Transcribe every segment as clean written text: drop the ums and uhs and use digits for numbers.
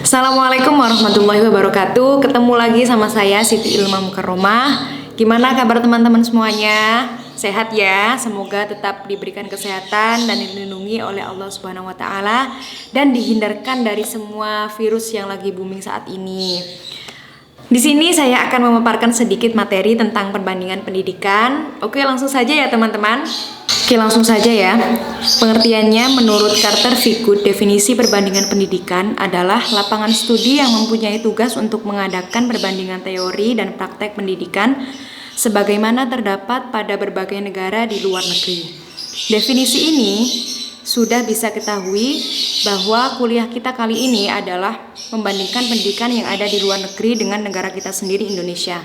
Assalamualaikum warahmatullahi wabarakatuh. Ketemu lagi sama saya Siti Ilma Mukarromah. Gimana kabar teman-teman semuanya? Sehat ya? Semoga tetap diberikan kesehatan dan dilindungi oleh Allah Subhanahu wa taala dan dihindarkan dari semua virus yang lagi booming saat ini. Di sini saya akan memaparkan sedikit materi tentang perbandingan pendidikan. Oke, langsung saja ya teman-teman. Oke, langsung saja ya. Pengertiannya menurut Carter V. Good, definisi perbandingan pendidikan adalah lapangan studi yang mempunyai tugas untuk mengadakan perbandingan teori dan praktek pendidikan sebagaimana terdapat pada berbagai negara di luar negeri. Definisi ini sudah bisa ketahui bahwa kuliah kita kali ini adalah membandingkan pendidikan yang ada di luar negeri dengan negara kita sendiri, Indonesia.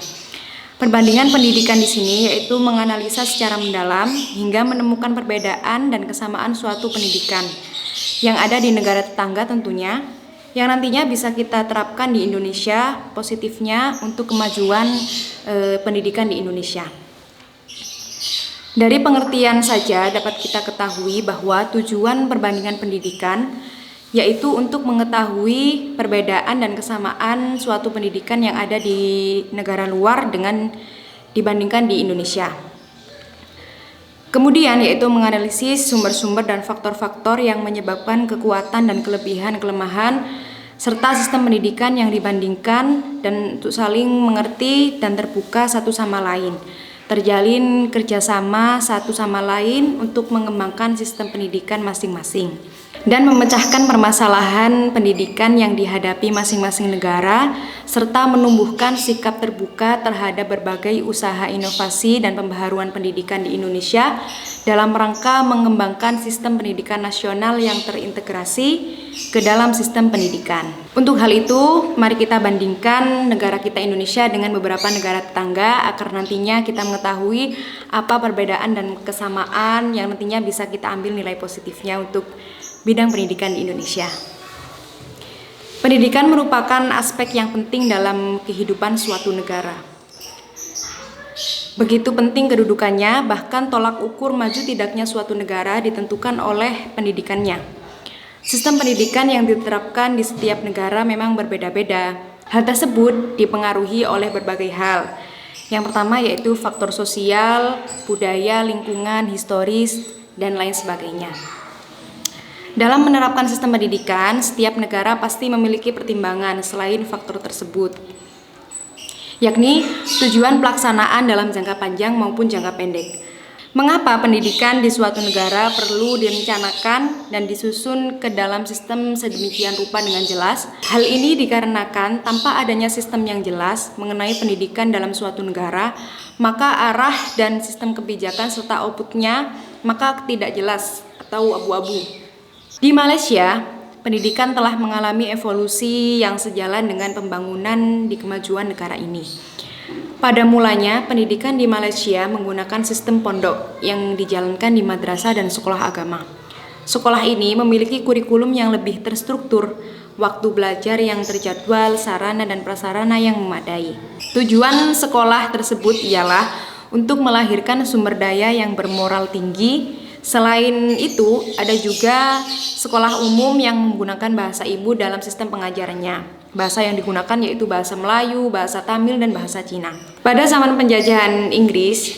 Perbandingan pendidikan di sini yaitu menganalisa secara mendalam hingga menemukan perbedaan dan kesamaan suatu pendidikan yang ada di negara tetangga tentunya, yang nantinya bisa kita terapkan di Indonesia positifnya untuk kemajuan pendidikan di Indonesia. Dari pengertian saja dapat kita ketahui bahwa tujuan perbandingan pendidikan yaitu untuk mengetahui perbedaan dan kesamaan suatu pendidikan yang ada di negara luar dengan dibandingkan di Indonesia. Kemudian yaitu menganalisis sumber-sumber dan faktor-faktor yang menyebabkan kekuatan dan kelemahan serta sistem pendidikan yang dibandingkan dan untuk saling mengerti dan terbuka satu sama lain. Terjalin kerjasama satu sama lain untuk mengembangkan sistem pendidikan masing-masing dan memecahkan permasalahan pendidikan yang dihadapi masing-masing negara serta menumbuhkan sikap terbuka terhadap berbagai usaha inovasi dan pembaharuan pendidikan di Indonesia dalam rangka mengembangkan sistem pendidikan nasional yang terintegrasi ke dalam sistem pendidikan. Untuk hal itu, mari kita bandingkan negara kita Indonesia dengan beberapa negara tetangga agar nantinya kita mengetahui apa perbedaan dan kesamaan yang nantinya bisa kita ambil nilai positifnya untuk bidang pendidikan di Indonesia. Pendidikan merupakan aspek yang penting dalam kehidupan suatu negara. Begitu penting kedudukannya, bahkan tolak ukur maju tidaknya suatu negara ditentukan oleh pendidikannya. Sistem pendidikan yang diterapkan di setiap negara memang berbeda-beda. Hal tersebut dipengaruhi oleh berbagai hal. Yang pertama yaitu faktor sosial, budaya, lingkungan, historis, dan lain sebagainya. Dalam menerapkan sistem pendidikan, setiap negara pasti memiliki pertimbangan selain faktor tersebut, yakni tujuan pelaksanaan dalam jangka panjang maupun jangka pendek. Mengapa pendidikan di suatu negara perlu direncanakan dan disusun ke dalam sistem sedemikian rupa dengan jelas? Hal ini dikarenakan tanpa adanya sistem yang jelas mengenai pendidikan dalam suatu negara, maka arah dan sistem kebijakan serta outputnya maka tidak jelas atau abu-abu. Di Malaysia, pendidikan telah mengalami evolusi yang sejalan dengan pembangunan di kemajuan negara ini. Pada mulanya, pendidikan di Malaysia menggunakan sistem pondok yang dijalankan di madrasah dan sekolah agama. Sekolah ini memiliki kurikulum yang lebih terstruktur, waktu belajar yang terjadwal, sarana dan prasarana yang memadai. Tujuan sekolah tersebut ialah untuk melahirkan sumber daya yang bermoral tinggi. Selain itu, ada juga sekolah umum yang menggunakan bahasa ibu dalam sistem pengajarannya. Bahasa yang digunakan yaitu bahasa Melayu, bahasa Tamil, dan bahasa Cina. Pada zaman penjajahan Inggris,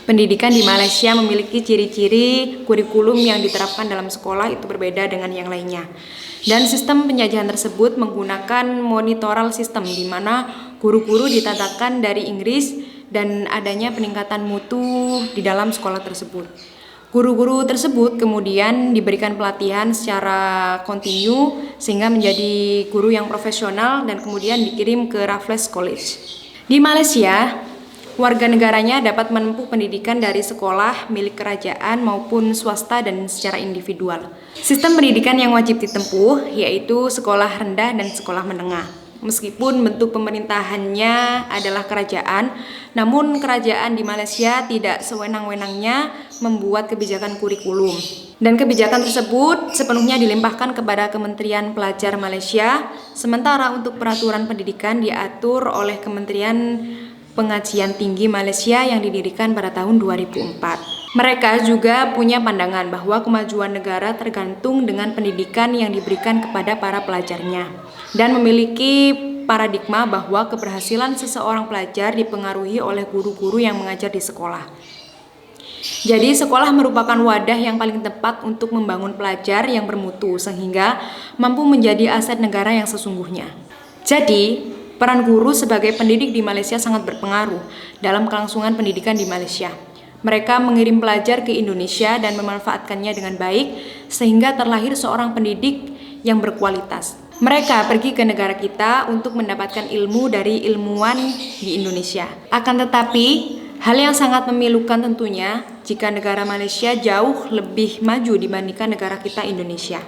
pendidikan di Malaysia memiliki ciri-ciri kurikulum yang diterapkan dalam sekolah itu berbeda dengan yang lainnya. Dan sistem penjajahan tersebut menggunakan monitoral system di mana guru-guru ditatakan dari Inggris dan adanya peningkatan mutu di dalam sekolah tersebut. Guru-guru tersebut kemudian diberikan pelatihan secara kontinu sehingga menjadi guru yang profesional dan kemudian dikirim ke Raffles College. Di Malaysia, warga negaranya dapat menempuh pendidikan dari sekolah milik kerajaan maupun swasta dan secara individual. Sistem pendidikan yang wajib ditempuh yaitu sekolah rendah dan sekolah menengah. Meskipun bentuk pemerintahannya adalah kerajaan, namun kerajaan di Malaysia tidak sewenang-wenangnya membuat kebijakan kurikulum. Dan kebijakan tersebut sepenuhnya dilimpahkan kepada Kementerian Pelajar Malaysia, sementara untuk peraturan pendidikan diatur oleh Kementerian Pengajian Tinggi Malaysia yang didirikan pada tahun 2004. Mereka juga punya pandangan bahwa kemajuan negara tergantung dengan pendidikan yang diberikan kepada para pelajarnya, dan memiliki paradigma bahwa keberhasilan seseorang pelajar dipengaruhi oleh guru-guru yang mengajar di sekolah. Jadi sekolah merupakan wadah yang paling tepat untuk membangun pelajar yang bermutu sehingga mampu menjadi aset negara yang sesungguhnya. Jadi, peran guru sebagai pendidik di Malaysia sangat berpengaruh dalam kelangsungan pendidikan di Malaysia. Mereka mengirim pelajar ke Indonesia dan memanfaatkannya dengan baik sehingga terlahir seorang pendidik yang berkualitas. Mereka pergi ke negara kita untuk mendapatkan ilmu dari ilmuwan di Indonesia. Akan tetapi, hal yang sangat memilukan tentunya jika negara Malaysia jauh lebih maju dibandingkan negara kita Indonesia.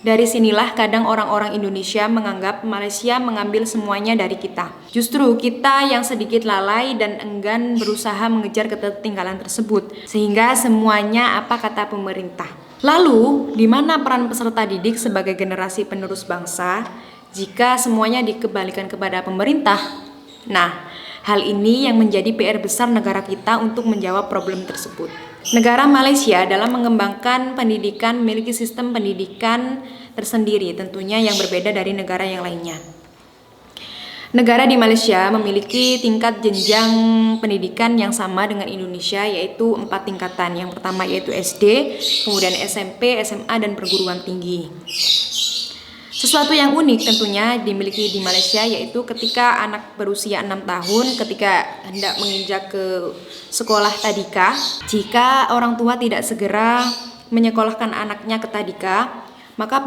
Dari sinilah kadang orang-orang Indonesia menganggap Malaysia mengambil semuanya dari kita. Justru kita yang sedikit lalai dan enggan berusaha mengejar ketertinggalan tersebut, sehingga semuanya apa kata pemerintah. Lalu, di mana peran peserta didik sebagai generasi penerus bangsa jika semuanya dikembalikan kepada pemerintah? Nah, hal ini yang menjadi PR besar negara kita untuk menjawab problem tersebut. Negara Malaysia dalam mengembangkan pendidikan memiliki sistem pendidikan tersendiri tentunya yang berbeda dari negara yang lainnya. Negara di Malaysia memiliki tingkat jenjang pendidikan yang sama dengan Indonesia, yaitu 4 tingkatan. Yang pertama yaitu SD, kemudian SMP, SMA, dan perguruan tinggi. Sesuatu yang unik tentunya dimiliki di Malaysia yaitu ketika anak berusia 6 tahun ketika hendak menginjak ke sekolah tadika, jika orang tua tidak segera menyekolahkan anaknya ke tadika, maka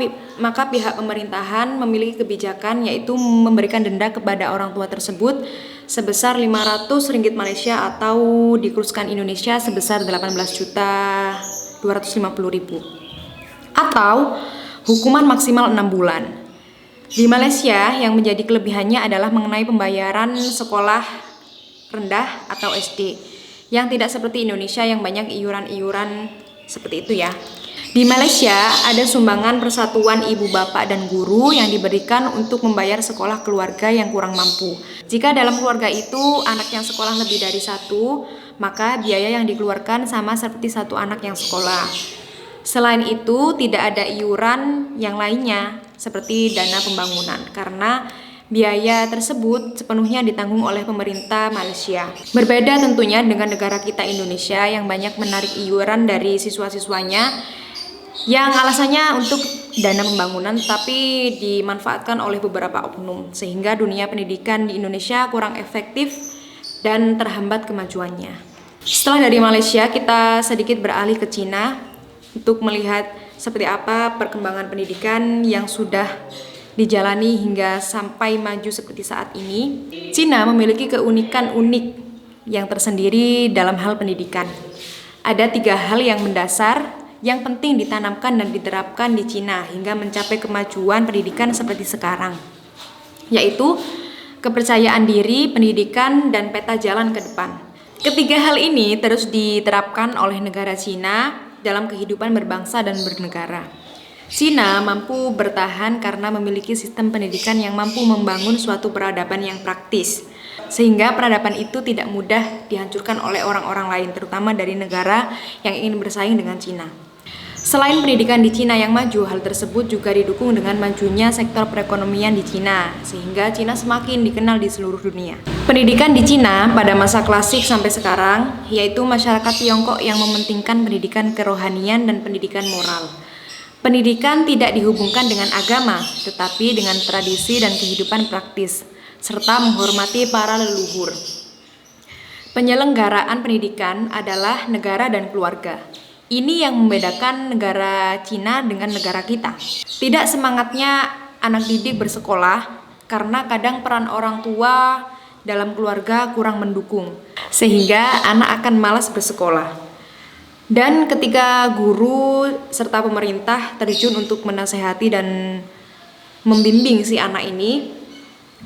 pihak pemerintahan memiliki kebijakan yaitu memberikan denda kepada orang tua tersebut sebesar 500 ringgit Malaysia atau dikuruskan Indonesia sebesar 18.250.000 atau hukuman maksimal 6 bulan. Di Malaysia yang menjadi kelebihannya adalah mengenai pembayaran sekolah rendah atau SD yang tidak seperti Indonesia yang banyak iuran-iuran seperti itu ya. Di Malaysia ada sumbangan persatuan ibu bapak dan guru yang diberikan untuk membayar sekolah keluarga yang kurang mampu. Jika dalam keluarga itu anak yang sekolah lebih dari 1, maka biaya yang dikeluarkan sama seperti 1 anak yang sekolah. Selain itu, tidak ada iuran yang lainnya seperti dana pembangunan karena biaya tersebut sepenuhnya ditanggung oleh pemerintah Malaysia. Berbeda tentunya dengan negara kita Indonesia yang banyak menarik iuran dari siswa-siswanya yang alasannya untuk dana pembangunan tapi dimanfaatkan oleh beberapa oknum sehingga dunia pendidikan di Indonesia kurang efektif dan terhambat kemajuannya. Setelah dari Malaysia, kita sedikit beralih ke Cina untuk melihat seperti apa perkembangan pendidikan yang sudah dijalani hingga sampai maju seperti saat ini. Cina memiliki keunikan unik yang tersendiri dalam hal pendidikan. Ada 3 hal yang mendasar yang penting ditanamkan dan diterapkan di Cina hingga mencapai kemajuan pendidikan seperti sekarang, yaitu kepercayaan diri, pendidikan, dan peta jalan ke depan. Ketiga hal ini terus diterapkan oleh negara Cina dalam kehidupan berbangsa dan bernegara. Cina mampu bertahan karena memiliki sistem pendidikan yang mampu membangun suatu peradaban yang praktis, sehingga peradaban itu tidak mudah dihancurkan oleh orang-orang lain, terutama dari negara yang ingin bersaing dengan Cina. Selain pendidikan di Cina yang maju, hal tersebut juga didukung dengan majunya sektor perekonomian di Cina, sehingga Cina semakin dikenal di seluruh dunia. Pendidikan di Cina pada masa klasik sampai sekarang, yaitu masyarakat Tiongkok yang mementingkan pendidikan kerohanian dan pendidikan moral. Pendidikan tidak dihubungkan dengan agama, tetapi dengan tradisi dan kehidupan praktis, serta menghormati para leluhur. Penyelenggaraan pendidikan adalah negara dan keluarga. Ini yang membedakan negara Cina dengan negara kita. Tidak semangatnya anak didik bersekolah karena kadang peran orang tua dalam keluarga kurang mendukung, sehingga anak akan malas bersekolah. Dan ketika guru serta pemerintah terjun untuk menasehati dan membimbing si anak ini,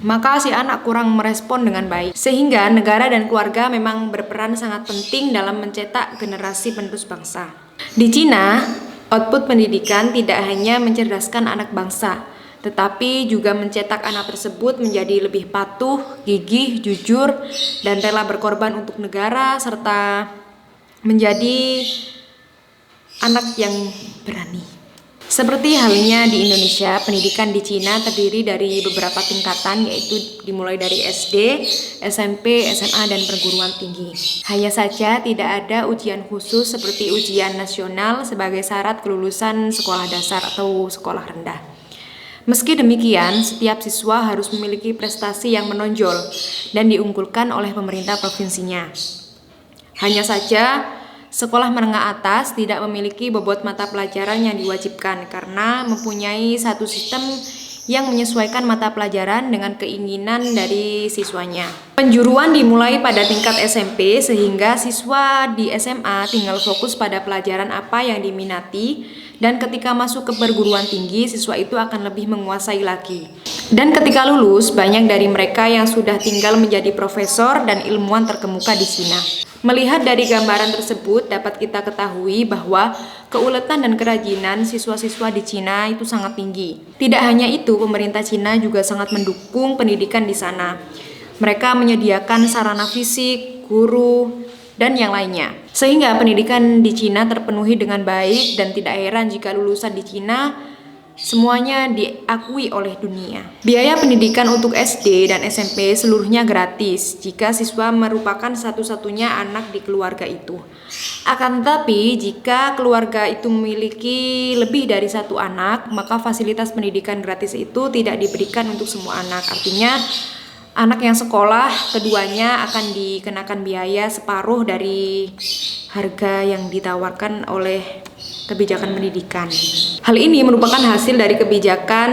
maka si anak kurang merespon dengan baik. Sehingga negara dan keluarga memang berperan sangat penting dalam mencetak generasi penerus bangsa. Di Cina, output pendidikan tidak hanya mencerdaskan anak bangsa, tetapi juga mencetak anak tersebut menjadi lebih patuh, gigih, jujur, dan rela berkorban untuk negara serta menjadi anak yang berani. Seperti halnya di Indonesia, pendidikan di Cina terdiri dari beberapa tingkatan, yaitu dimulai dari SD, SMP, SMA, dan perguruan tinggi. Hanya saja tidak ada ujian khusus seperti ujian nasional sebagai syarat kelulusan sekolah dasar atau sekolah rendah. Meski demikian, setiap siswa harus memiliki prestasi yang menonjol dan diunggulkan oleh pemerintah provinsinya. Hanya saja, sekolah menengah atas tidak memiliki bobot mata pelajaran yang diwajibkan karena mempunyai satu sistem yang menyesuaikan mata pelajaran dengan keinginan dari siswanya. Penjuruan dimulai pada tingkat SMP sehingga siswa di SMA tinggal fokus pada pelajaran apa yang diminati, dan ketika masuk ke perguruan tinggi siswa itu akan lebih menguasai lagi. Dan ketika lulus, banyak dari mereka yang sudah tinggal menjadi profesor dan ilmuwan terkemuka di Cina. Melihat dari gambaran tersebut, dapat kita ketahui bahwa keuletan dan kerajinan siswa-siswa di Cina itu sangat tinggi. Tidak hanya itu, pemerintah Cina juga sangat mendukung pendidikan di sana. Mereka menyediakan sarana fisik, guru, dan yang lainnya. Sehingga pendidikan di Cina terpenuhi dengan baik dan tidak heran jika lulusan di Cina semuanya diakui oleh dunia. Biaya pendidikan untuk SD dan SMP seluruhnya gratis jika siswa merupakan satu-satunya anak di keluarga itu. Akan tetapi, jika keluarga itu memiliki lebih dari satu anak, maka fasilitas pendidikan gratis itu tidak diberikan untuk semua anak. Artinya, anak yang sekolah keduanya akan dikenakan biaya separuh dari harga yang ditawarkan oleh kebijakan pendidikan. Hal ini merupakan hasil dari kebijakan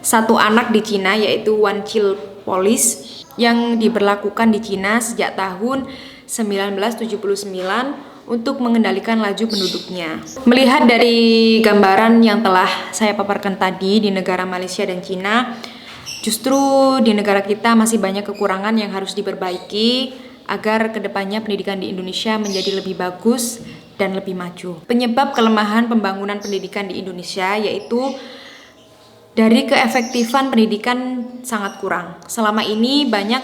satu anak di Cina, yaitu One Child Policy yang diberlakukan di Cina sejak tahun 1979 untuk mengendalikan laju penduduknya. Melihat dari gambaran yang telah saya paparkan tadi di negara Malaysia dan Cina, justru di negara kita masih banyak kekurangan yang harus diperbaiki agar kedepannya pendidikan di Indonesia menjadi lebih bagus dan lebih maju. Penyebab kelemahan pembangunan pendidikan di Indonesia yaitu dari keefektifan pendidikan sangat kurang. Selama ini banyak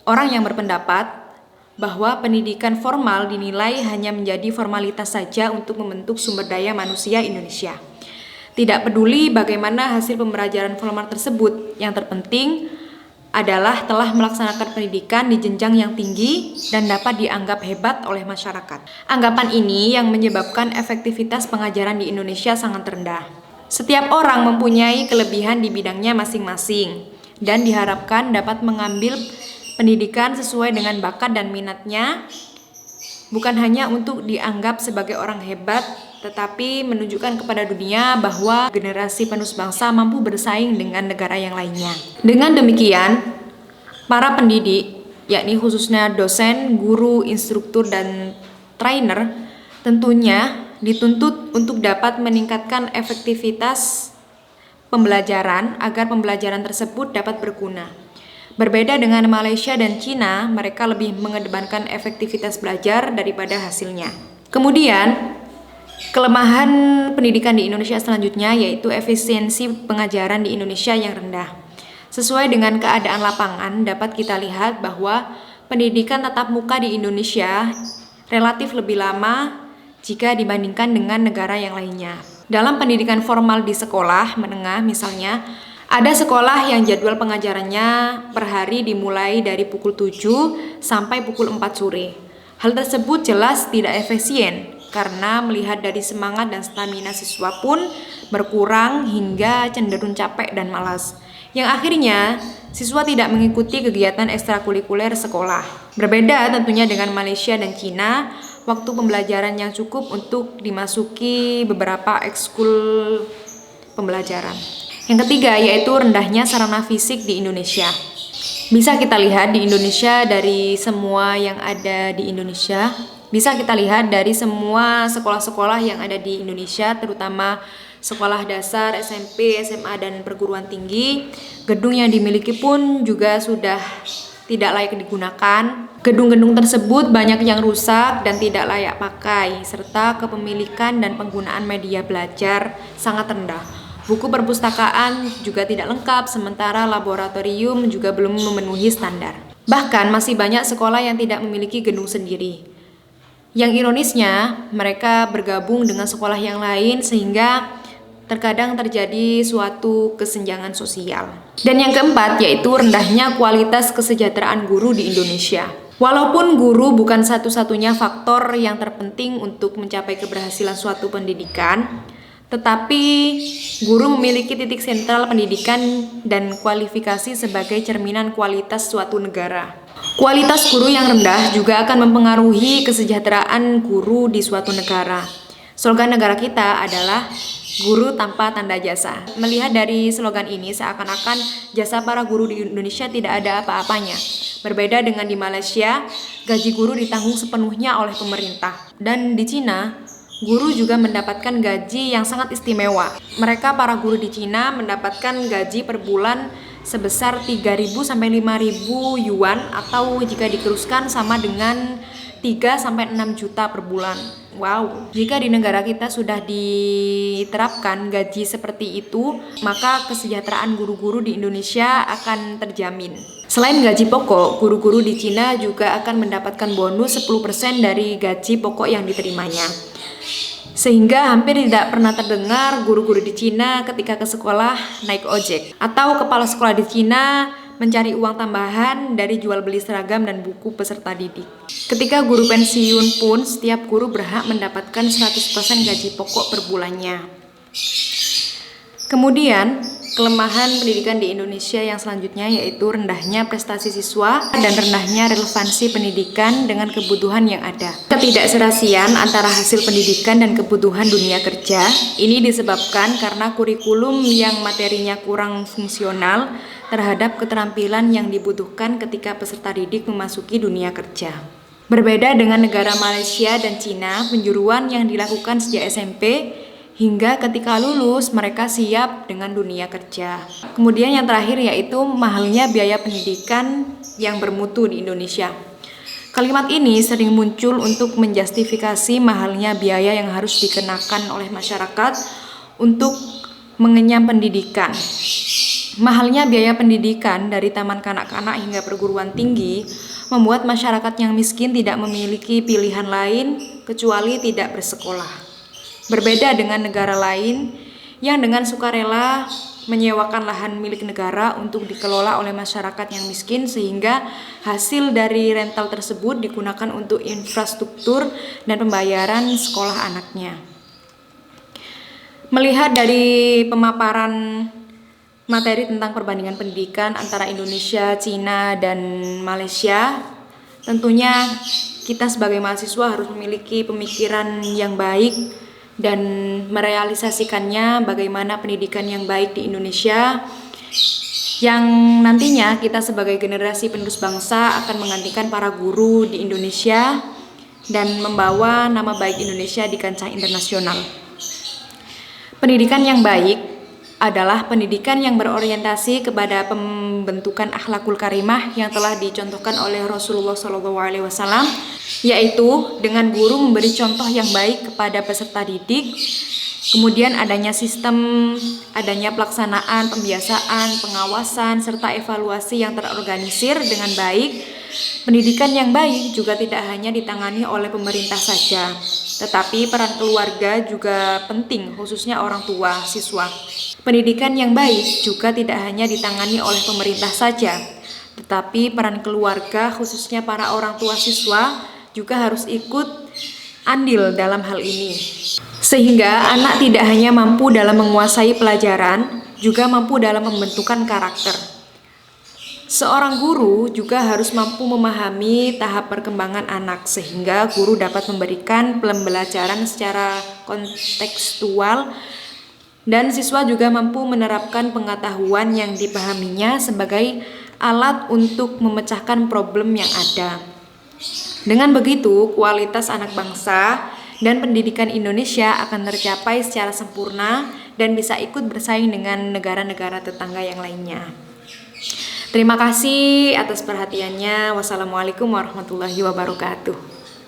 orang yang berpendapat bahwa pendidikan formal dinilai hanya menjadi formalitas saja untuk membentuk sumber daya manusia Indonesia. Tidak peduli bagaimana hasil pembelajaran formal tersebut, yang terpenting adalah telah melaksanakan pendidikan di jenjang yang tinggi dan dapat dianggap hebat oleh masyarakat. Anggapan ini yang menyebabkan efektivitas pengajaran di Indonesia sangat rendah. Setiap orang mempunyai kelebihan di bidangnya masing-masing dan diharapkan dapat mengambil pendidikan sesuai dengan bakat dan minatnya, bukan hanya untuk dianggap sebagai orang hebat, tetapi menunjukkan kepada dunia bahwa generasi penerus bangsa mampu bersaing dengan negara yang lainnya. Dengan demikian, para pendidik, yakni khususnya dosen, guru, instruktur, dan trainer, tentunya dituntut untuk dapat meningkatkan efektivitas pembelajaran agar pembelajaran tersebut dapat berguna. Berbeda dengan Malaysia dan Cina, mereka lebih mengedepankan efektivitas belajar daripada hasilnya. Kemudian, kelemahan pendidikan di Indonesia selanjutnya yaitu efisiensi pengajaran di Indonesia yang rendah. Sesuai dengan keadaan lapangan, dapat kita lihat bahwa pendidikan tatap muka di Indonesia relatif lebih lama jika dibandingkan dengan negara yang lainnya. Dalam pendidikan formal di sekolah menengah misalnya, ada sekolah yang jadwal pengajarannya per hari dimulai dari pukul 7 sampai pukul 4 sore. Hal tersebut jelas tidak efisien karena melihat dari semangat dan stamina siswa pun berkurang hingga cenderung capek dan malas. Yang akhirnya siswa tidak mengikuti kegiatan ekstrakurikuler sekolah. Berbeda tentunya dengan Malaysia dan Cina, waktu pembelajaran yang cukup untuk dimasuki beberapa ekskul pembelajaran. Yang ketiga yaitu rendahnya sarana fisik di Indonesia. Bisa kita lihat di Indonesia dari semua yang ada di Indonesia, bisa kita lihat dari semua sekolah-sekolah yang ada di Indonesia, terutama sekolah dasar, SMP, SMA, dan perguruan tinggi, gedung yang dimiliki pun juga sudah tidak layak digunakan. Gedung-gedung tersebut banyak yang rusak dan tidak layak pakai, serta kepemilikan dan penggunaan media belajar sangat rendah. Buku perpustakaan juga tidak lengkap, sementara laboratorium juga belum memenuhi standar. Bahkan masih banyak sekolah yang tidak memiliki gedung sendiri. Yang ironisnya, mereka bergabung dengan sekolah yang lain sehingga terkadang terjadi suatu kesenjangan sosial. Dan yang keempat yaitu rendahnya kualitas kesejahteraan guru di Indonesia. Walaupun guru bukan satu-satunya faktor yang terpenting untuk mencapai keberhasilan suatu pendidikan, tetapi guru memiliki titik sentral pendidikan dan kualifikasi sebagai cerminan kualitas suatu negara. Kualitas guru yang rendah juga akan mempengaruhi kesejahteraan guru di suatu negara. Slogan negara kita adalah guru tanpa tanda jasa. Melihat dari slogan ini, seakan-akan jasa para guru di Indonesia tidak ada apa-apanya. Berbeda dengan di Malaysia, gaji guru ditanggung sepenuhnya oleh pemerintah. Dan di Cina, guru juga mendapatkan gaji yang sangat istimewa. Mereka para guru di Cina mendapatkan gaji per bulan sebesar 3.000 sampai 5.000 yuan, atau jika diteruskan sama dengan 3 sampai 6 juta per bulan. Wow, jika di negara kita sudah diterapkan gaji seperti itu, maka kesejahteraan guru-guru di Indonesia akan terjamin. Selain gaji pokok, guru-guru di Cina juga akan mendapatkan bonus 10% dari gaji pokok yang diterimanya. Sehingga hampir tidak pernah terdengar guru-guru di Cina ketika ke sekolah naik ojek, atau kepala sekolah di Cina mencari uang tambahan dari jual beli seragam dan buku peserta didik. Ketika guru pensiun pun, setiap guru berhak mendapatkan 100% gaji pokok per bulannya. Kemudian, kelemahan pendidikan di Indonesia yang selanjutnya yaitu rendahnya prestasi siswa dan rendahnya relevansi pendidikan dengan kebutuhan yang ada. Ketidakserasian antara hasil pendidikan dan kebutuhan dunia kerja ini disebabkan karena kurikulum yang materinya kurang fungsional terhadap keterampilan yang dibutuhkan ketika peserta didik memasuki dunia kerja. Berbeda dengan negara Malaysia dan Cina, penjuruan yang dilakukan sejak SMP hingga ketika lulus mereka siap dengan dunia kerja. Kemudian yang terakhir yaitu mahalnya biaya pendidikan yang bermutu di Indonesia. Kalimat ini sering muncul untuk menjustifikasi mahalnya biaya yang harus dikenakan oleh masyarakat untuk mengenyam pendidikan. Mahalnya biaya pendidikan dari taman kanak-kanak hingga perguruan tinggi membuat masyarakat yang miskin tidak memiliki pilihan lain kecuali tidak bersekolah. Berbeda dengan negara lain yang dengan sukarela menyewakan lahan milik negara untuk dikelola oleh masyarakat yang miskin, sehingga hasil dari rental tersebut digunakan untuk infrastruktur dan pembayaran sekolah anaknya. Melihat dari pemaparan materi tentang perbandingan pendidikan antara Indonesia, Cina, dan Malaysia, tentunya kita sebagai mahasiswa harus memiliki pemikiran yang baik dan merealisasikannya bagaimana pendidikan yang baik di Indonesia, yang nantinya kita sebagai generasi penerus bangsa akan menggantikan para guru di Indonesia dan membawa nama baik Indonesia di kancah internasional. Pendidikan yang baik adalah pendidikan yang berorientasi kepada pembentukan akhlakul karimah yang telah dicontohkan oleh Rasulullah SAW, yaitu dengan guru memberi contoh yang baik kepada peserta didik, kemudian adanya sistem, adanya pelaksanaan, pembiasaan, pengawasan, serta evaluasi yang terorganisir dengan baik. Pendidikan yang baik juga tidak hanya ditangani oleh pemerintah saja, tetapi peran keluarga juga penting, khususnya orang tua siswa. Pendidikan yang baik juga tidak hanya ditangani oleh pemerintah saja, tetapi peran keluarga, khususnya para orang tua siswa, juga harus ikut andil dalam hal ini. Sehingga anak tidak hanya mampu dalam menguasai pelajaran, juga mampu dalam pembentukan karakter. Seorang guru juga harus mampu memahami tahap perkembangan anak, sehingga guru dapat memberikan pembelajaran secara kontekstual dan siswa juga mampu menerapkan pengetahuan yang dipahaminya sebagai alat untuk memecahkan problem yang ada. Dengan begitu, kualitas anak bangsa dan pendidikan Indonesia akan tercapai secara sempurna dan bisa ikut bersaing dengan negara-negara tetangga yang lainnya. Terima kasih atas perhatiannya. Wassalamualaikum warahmatullahi wabarakatuh.